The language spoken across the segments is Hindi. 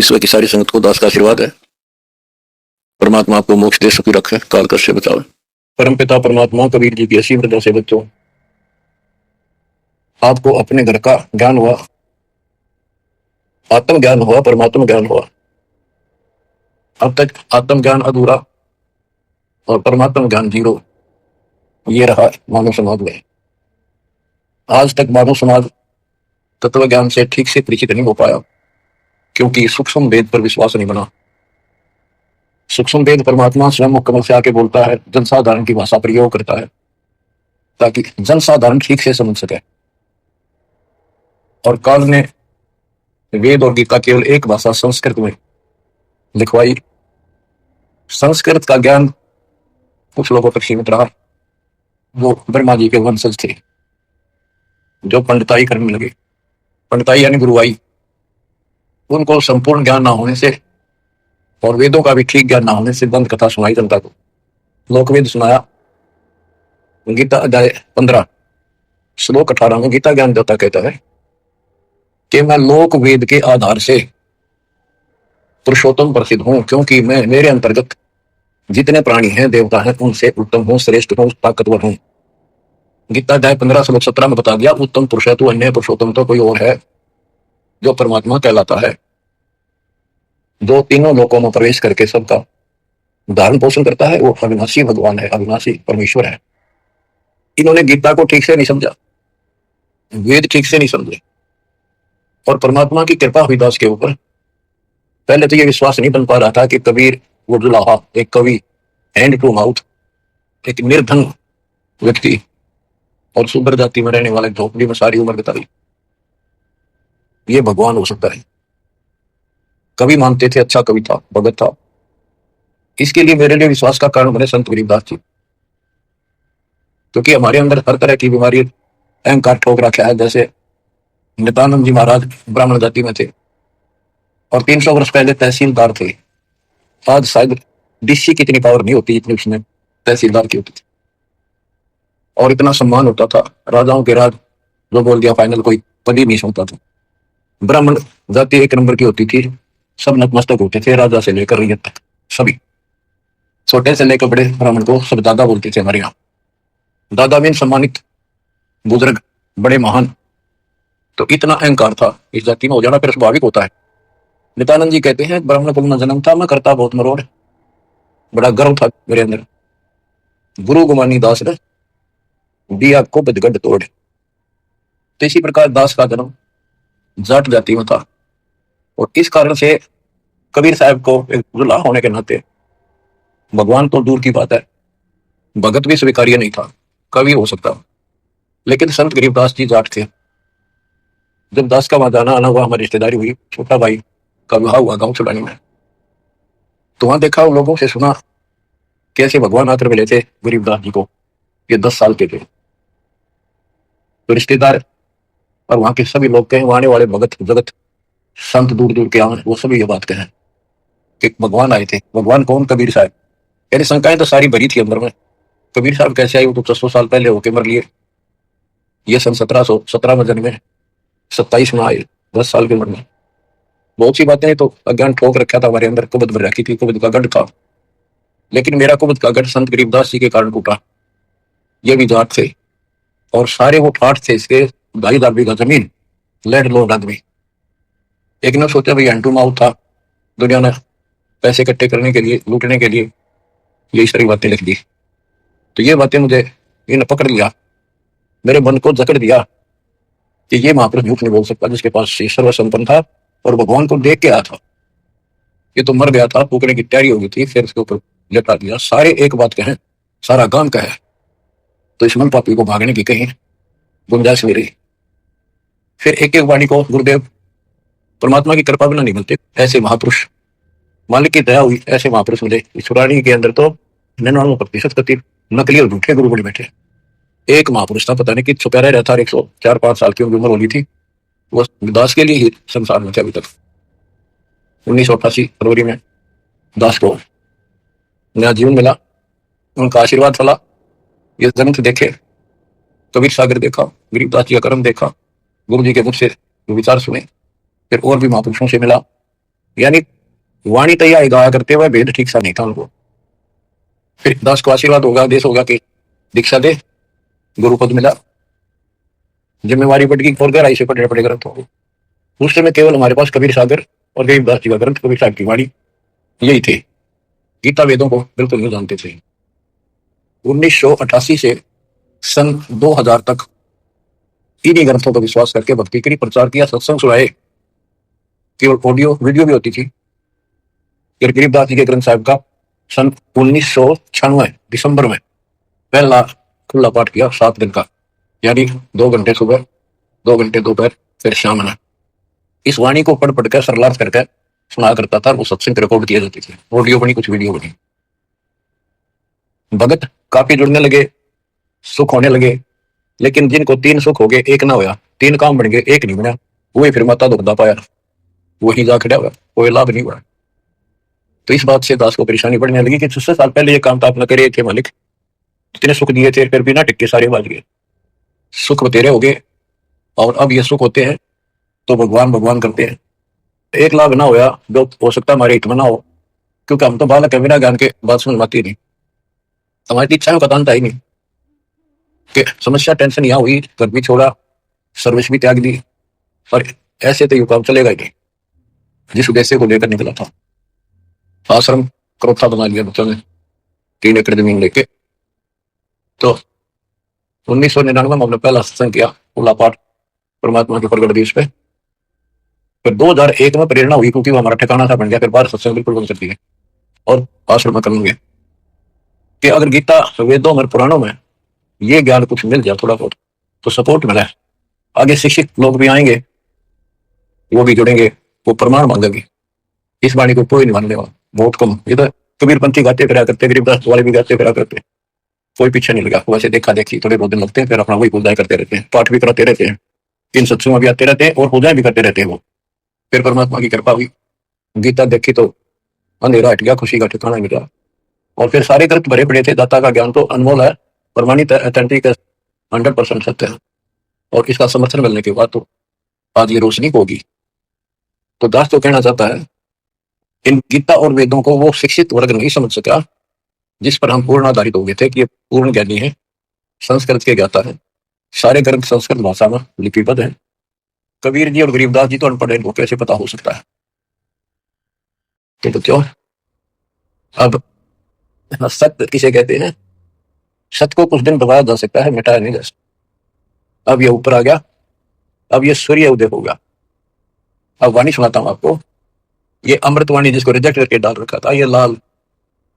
विश्व की सारी संगत को दास का आशीर्वाद है। परमात्मा आपको मोक्ष दे, सुखी रखे, काल कष्ट से बचावे। परम पिता परमात्मा कबीर जी की असीम हृदय से बच्चों, आपको अपने घर का ज्ञान हुआ, आत्म ज्ञान हुआ, परमात्मा ज्ञान हुआ। अब तक आत्म ज्ञान अधूरा और परमात्मा ज्ञान जीरो, ये रहा मानव समाज में। आज तक मानव समाज तत्व ज्ञान से ठीक से परिचित नहीं हो पाया, क्योंकि सूक्ष्म वेद पर विश्वास नहीं बना। सूक्ष्म वेद परमात्मा स्वयं मुकम्मल से आके बोलता है, जनसाधारण की भाषा प्रयोग करता है ताकि जनसाधारण ठीक से समझ सके। और काल ने वेद और गीता केवल एक भाषा संस्कृत में लिखवाई। संस्कृत का ज्ञान कुछ लोगों तक सीमित रहा, वो ब्रह्मा जी के वंशज थे जो पंडिताई करने लगे। पंडिताई यानी गुरुवाई। उनको संपूर्ण ज्ञान ना होने से और वेदों का भी ठीक ज्ञान ना होने से दंत कथा सुनाई जनता को। लोकवेद सुनाया। गीता अध्याय 15 श्लोक 18 में गीता ज्ञान देवता कहता है कि मैं लोक वेद के आधार से पुरुषोत्तम प्रसिद्ध हूं, क्योंकि मैं मेरे अंतर्गत जितने प्राणी हैं, देवता हैं, उनसे उत्तम हूं, श्रेष्ठ हूं, ताकतवर हूं। गीता अध्याय 15 श्लोक 17 में बता दिया, उत्तम पुरुष है तू, अन्य पुरुषोत्तम तो कोई और है जो परमात्मा कहलाता है, जो तीनों लोकों में प्रवेश करके सबका धारण पोषण करता है। वो अविनाशी भगवान है, अविनाशी परमेश्वर है। इन्होंने गीता को ठीक से नहीं समझा, वेद ठीक से नहीं समझे, और परमात्मा की कृपा हुई दास के ऊपर। पहले तो ये विश्वास नहीं बन पा रहा था कि कबीर वो दुलाहा, एक कवि, हैंड टू माउथ, एक निर्धन व्यक्ति और सुंदर जाति में रहने वाले, झोपड़ी में सारी उम्र बिताई, ये भगवान हो सकता है। कवि मानते थे, अच्छा कवि था, भगत था। इसके लिए मेरे लिए विश्वास का कारण बने संत गरीबदास जी, क्योंकि हमारे अंदर हर तरह की बीमारी अहंकार ठोक रखा है। जैसे नित्यानंद जी महाराज ब्राह्मण जाति में थे और 300 वर्ष पहले तहसीलदार थे। आज शायद डीसी की इतनी पावर नहीं होती जितनी उसमें तहसीलदार की होती थी, और इतना सम्मान होता था। राजाओं के राज जो बोल दिया फाइनल, कोई पद ही नहीं सुनता था। ब्राह्मण जाति एक नंबर की होती थी, सब नतमस्तक होते थे, राजा से लेकर रैयत तक सभी। छोटे से लेकर बड़े ब्राह्मण को सब दादा बोलते थे हमारे यहाँ। दादा मीन सम्मानित, बुजुर्ग, बड़े महान। तो इतना अहंकार था इस जाति में, हो जाना फिर स्वाभाविक होता है। नित्यानंद जी कहते हैं, ब्राह्मण कुल में जन्म था, मैं करता बहुत मरोड़, बड़ा गर्व था मेरे अंदर। गुरु गुमानी दास ने दिया को बदगढ़ तोड़। तो इसी प्रकार दास का जन्म जाट जाति में था, और इस कारण से कबीर साहब को एक दुल्हा होने के नाते, भगवान तो दूर की बात है, भगत भी स्वीकार्य नहीं था, कवि हो सकता। लेकिन संत गरीबदास जी जाट थे। जब दास का वहां जाना आना हुआ, हमारी रिश्तेदारी हुई, छोटा भाई का विवाह हुआ गांव छुड़ानी में, तो वहां देखा, उन लोगों से सुना कैसे भगवान आकर मिले थे गरीबदास जी को। ये 10 साल के थे। तो रिश्तेदार और वहां के सभी लोग कहें, आने वाले भगत जगत संत दूर दूर के आए, वो सभी ये बात कहें कि भगवान आए थे। भगवान कौन? कबीर साहब। यानी शंकाएं तो सारी भरी थी अंदर में। कबीर साहब कैसे आए? वो तो 600 साल पहले होके मर लिए। ये सन 1717 में जन्मे, 27 में आए, 10 साल के उम्र में। बहुत सी बातें तो अज्ञान ठोक रखा था हमारे अंदर, कुबद भर रखी थी, कुबद का गढ़ था। लेकिन मेरा कुबद का गढ़ संत गरीबदास जी के कारण टूटा। ये भी जाट थे, और सारे वो ठाठ थे, इसके 2,500 बीघा जमीन, लैंड लॉर्ड आदमी। एक ने सोचा भाई हैंड टू माउथ था, दुनिया ने पैसे इकट्ठे करने के लिए, लूटने के लिए यही सारी बातें लिख दी। तो ये बातें मुझे इन्हें पकड़ लिया, मेरे मन को जकड़ दिया कि ये महापुरुष झूठ नहीं बोल सकता, जिसके पास सर्व संपन्न था और भगवान को देख के आया था। ये तो मर गया था, फूकने की तैयारी हो गई थी, फिर उसके ऊपर लेटा दिया। सारे एक बात कहें, सारा गांव कहे, तो इस मन पापी को भागने की कहीं गुंजाइश नहीं रही। फिर एक एक वाणी को गुरुदेव, परमात्मा की कृपा बिना नहीं मिलते ऐसे महापुरुष, मालिक की दया हुई, ऐसे महापुरुष मिले। इस पुरानी के अंदर तो 99% कथित नकली और झूठे गुरु बड़े बैठे। एक महापुरुष था, पता नहीं कि छुपा रह था, 104-5 साल की उम्र होनी थी, वो दास के लिए ही संसार में थे अभी तक। 1988 फरवरी में दास को नया जीवन मिला, उनका आशीर्वाद फला। ये जन्म से देखे, कबीर सागर देखा, गरीबदास जी का कर्म देखा, गुरु जी के मुख से विचार सुने, फिर और भी महापुरुषों से मिला, यानी वाणी तैयार गाया करते हुए भेद ठीक सा नहीं था उनको। फिर दास को आशीर्वाद होगा, आदेश होगा कि दीक्षा दे, गुरु पद मिला, जिम्मेवारी बढ़ गई और गहराई से पढ़ने पड़े ग्रंथ होंगे। उस समय केवल हमारे पास कबीर सागर और गरीबदास जी का ग्रंथ, कबीर साहब की वाणी, यही थे। गीता वेदों को बिल्कुल नहीं जानते थे। 1988 से सन 2000 तक इन्हीं ग्रंथों का विश्वास करके भक्ति करी, प्रचार किया, सत्संग सुनाए, केवल ऑडियो वीडियो भी होती थी। फिर गरीबदास जी के ग्रंथ साहिब का सन 1996 दिसंबर में पहला खुला पाठ किया 7 दिन का, यानी 2 घंटे सुबह, 2 घंटे दोपहर, फिर शाम में। इस वाणी को पढ़ पढ़कर सरलार्थ करके सुना करता था। वो सत्संग रिकॉर्ड किए जाते थे, ऑडियो बनी, कुछ वीडियो बनी। भगत काफी जुड़ने लगे, सुख होने लगे। लेकिन जिनको 3 सुख हो गए, एक ना होया, 3 काम बन गए, एक नहीं बना, वही फिर माता दुखदा पाया, वही जा खड़ा हुआ, कोई लाभ नहीं हुआ। तो इस बात से दास को परेशानी बढ़ने लगी कि 6 साल पहले ये काम तो आपने करे थे मालिक, इतने सुख दिए थे, फिर बिना टिक्के सारे बाज गए, सुख बतेरे हो गए, और अब ये सुख होते हैं तो भगवान भगवान करते हैं। एक लाभ ना होया, जो हो सकता हमारे हित में ना हो, क्योंकि हम तो बालक है, बिना ज्ञान के बात समझ में आती नहीं, हमारी इच्छाओं का अंत ही नहीं। कि समस्या टेंशन यहाँ हुई, घर भी छोड़ा, सर्विस भी त्याग दी, और ऐसे तो यू काम चलेगा ही नहीं। जिस उद्देश्य को लेकर निकला था, आश्रम क्रोथा बना लिया बच्चों ने, 3 एकड़ जमीन लेके। तो 1999 में हमने पहला सत्संग किया, खुला पाठ परमात्मा के प्रगट दिवस पे। फिर 2001 में प्रेरणा हुई, क्योंकि वो हमारा ठिकाना था, बन गया। फिर बाहर सत्संग बिल्कुल बंद कर दिए और आश्रम में करेंगे कि अगर गीता वेदों और पुराणों में ये ज्ञान कुछ मिल जाए थोड़ा बहुत, तो सपोर्ट मिला है, आगे शिक्षित लोग भी आएंगे, वो भी जुड़ेंगे, वो प्रमाण मांगेंगे। इस वाणी को कोई नहीं मानने वाला, बहुत कम। ये तो कबीरपंथी गाते फिरा करते, गरीबदास वाले भी गाते फिरा करते, कोई पीछे नहीं लगा। वैसे देखा देखी थोड़े बहुत दिन लगते हैं, फिर अपना वही पूजाएं करते रहते हैं, पाठ भी कराते रहते हैं, इन सत्संगों में भी आते रहते हैं और पूजाएं भी करते रहते हैं। वो फिर परमात्मा की कृपा हुई, गीता देखी तो अंधेरा हट गया, खुशी का ठिकाना मिला। और फिर सारे ग्रंथ भरे पड़े थे। दाता का ज्ञान तो अनमोल है, प्रमाणित है, ऑथेंटिक है, 100% सत्य है, और इसका समर्थन मिलने के बाद तो आज ये रोशनी होगी। तो दास तो कहना चाहता है, इन गीता और वेदों को वो शिक्षित वर्ग नहीं समझ सका, जिस पर हम पूर्ण आधारित हो गए थे कि ये पूर्ण ज्ञानी है, संस्कृत के ज्ञाता है, सारे ग्रंथ संस्कृत भाषा में लिपिबद्ध है। कबीर जी और गरीबदास जी तो अनपढ़ है, इनको कैसे पता हो सकता है? तो बच्चों, अब सत्य किसे कहते हैं? सत्य को कुछ दिन दबाया जा सकता है, मिटाया नहीं जा सकता। अब ये ऊपर आ गया, अब ये सूर्य उदय होगा। अब वाणी सुनाता हूं आपको। ये अमृतवाणी जिसको रिजेक्ट करके डाल रखा था, ये लाल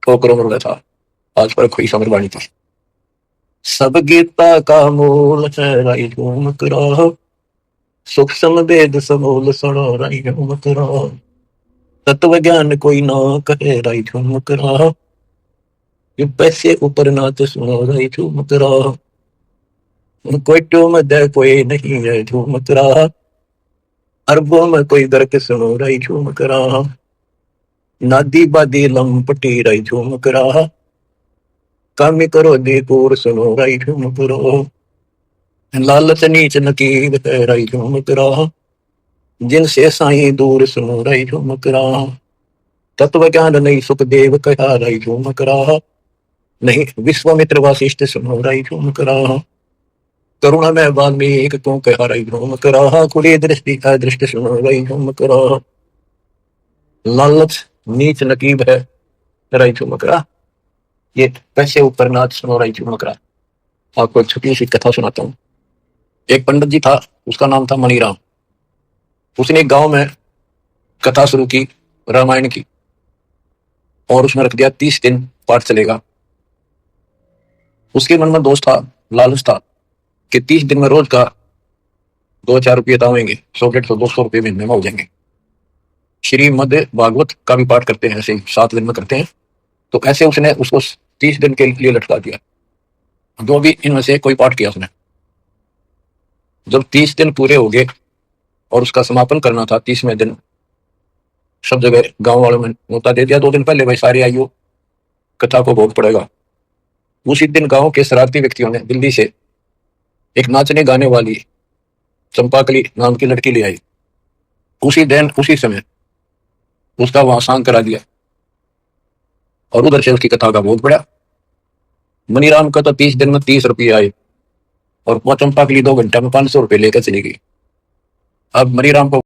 ठोकरों में था, आज पर कोई अमृतवाणी थी। सब गीता का मूल है, राई झूम करो, सुख समवेद समूल सुनो, राई झूम करो, तत्व ज्ञान कोई ना कहे, राई झूम करो, ये पैसे ऊपर नाच सुनो, राई झूम करो, कोई टूम दे कोई नहीं है, झूम करो, अरबों में कोई दर्क सुनो, राई झूम करो, नादी बादी लंपटी, राई झूम करो, काम करो दे पूर सुनो, राई झूम करो, लालच नीच नकीर है, राई झूम करो, जिनसे साईं दूर सुनो, राई झूम करो, तत्व ज्ञान नहीं सुखदेव कहा, राई झूम करो, नहीं विश्वामित्र वासिष्ठ सुनो, राई झूम करो, करुणा में वाल्मीकि को कहा, राई झूम करो, खुली दृष्टि का दृष्टि सुनो, राई झूम करो, लालच नीच नकीब है, राई झूम करो, ये पैसे ऊपर नाच सुनो, राई झूम करो। आपको एक छोटी सी कथा सुनाता हूँ। एक पंडित जी था, उसका नाम था मणिराम। उसने एक गांव में कथा शुरू की रामायण की, और उसमें रख दिया 30 दिन पाठ चलेगा। उसके मन में दोष था, लालच था कि 30 दिन में रोज का 2-4 रुपये दावेंगे, 100-150-200 रुपये महीने में हो जाएंगे। श्रीमद् भागवत का भी पाठ करते हैं, ऐसे 7 दिन में करते हैं। तो ऐसे उसने उसको 30 दिन के लिए लटका दिया, जो भी इनमें से कोई पाठ किया उसने। जब 30 दिन पूरे हो गए और उसका समापन करना था 30वें दिन, सब जगह गांव वालों में न्योता दे दिया, 2 दिन पहले भाई सारी आयु कथा को भोग पड़ेगा। उसी दिन गांव के शरारती व्यक्तियों ने दिल्ली से एक नाचने गाने वाली चंपाकली नाम की लड़की ले आई। उसी दिन उसी समय उसका वहां सांग करा दिया और उधर से उसकी कथा का भोग पड़ा। मनीराम का तो 30 दिन में 30 रुपये आए और चंपा के लिए 2 घंटे में 500 रुपये लेकर चली गई। अब मनीराम को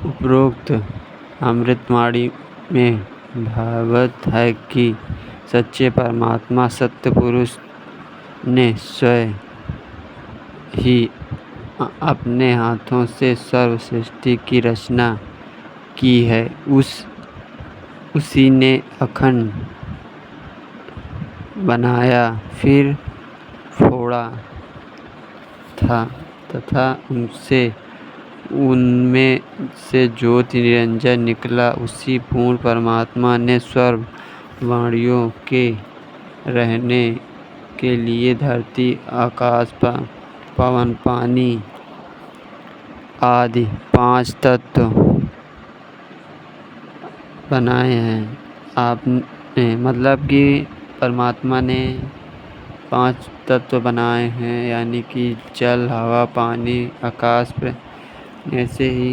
उपरोक्त अमृतवाणी में भागवत है कि सच्चे परमात्मा सत्य पुरुष ने स्वयं ही अपने हाथों से सर्व सृष्टि की रचना की है। उसी ने अखंड बनाया, फिर फोड़ा था तथा उनमें से ज्योति निरंजन निकला। उसी पूर्ण परमात्मा ने सर्व वाणियों के रहने के लिए धरती, आकाश, पवन, पानी आदि 5 तत्व बनाए हैं। आपने मतलब कि परमात्मा ने 5 तत्व बनाए हैं, यानी कि जल, हवा, पानी, आकाश, ऐसे ही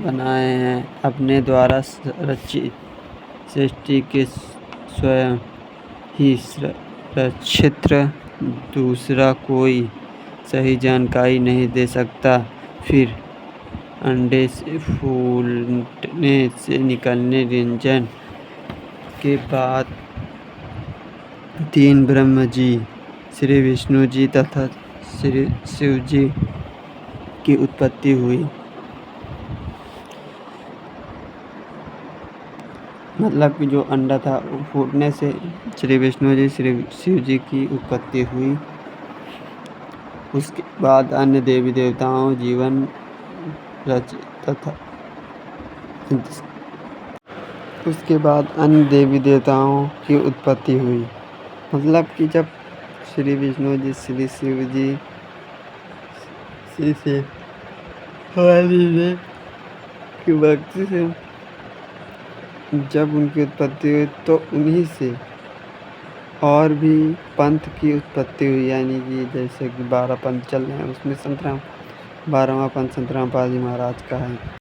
बनाए हैं। अपने द्वारा रचित सृष्टि के स्वयं ही रक्षित दूसरा कोई सही जानकारी नहीं दे सकता। फिर अंडे से फूलने से निकलने निरंजन के बाद 3 ब्रह्म जी, श्री विष्णु जी तथा श्री शिव जी की उत्पत्ति हुई। मतलब कि जो अंडा था फूटने से श्री विष्णु जी, श्री शिव जी की उत्पत्ति हुई। उसके बाद अन्य देवी देवताओं जीवन तथा उसके बाद अन्य देवी देवताओं की उत्पत्ति हुई। मतलब कि जब श्री विष्णु जी, श्री शिव जी, श्री की भक्ति से जब उनकी उत्पत्ति हुई तो उन्हीं से और भी पंथ की उत्पत्ति हुई। यानी कि जैसे कि 12 पंथ चल रहे हैं, उसमें 12वां पंथ संतराम पाल जी महाराज का है।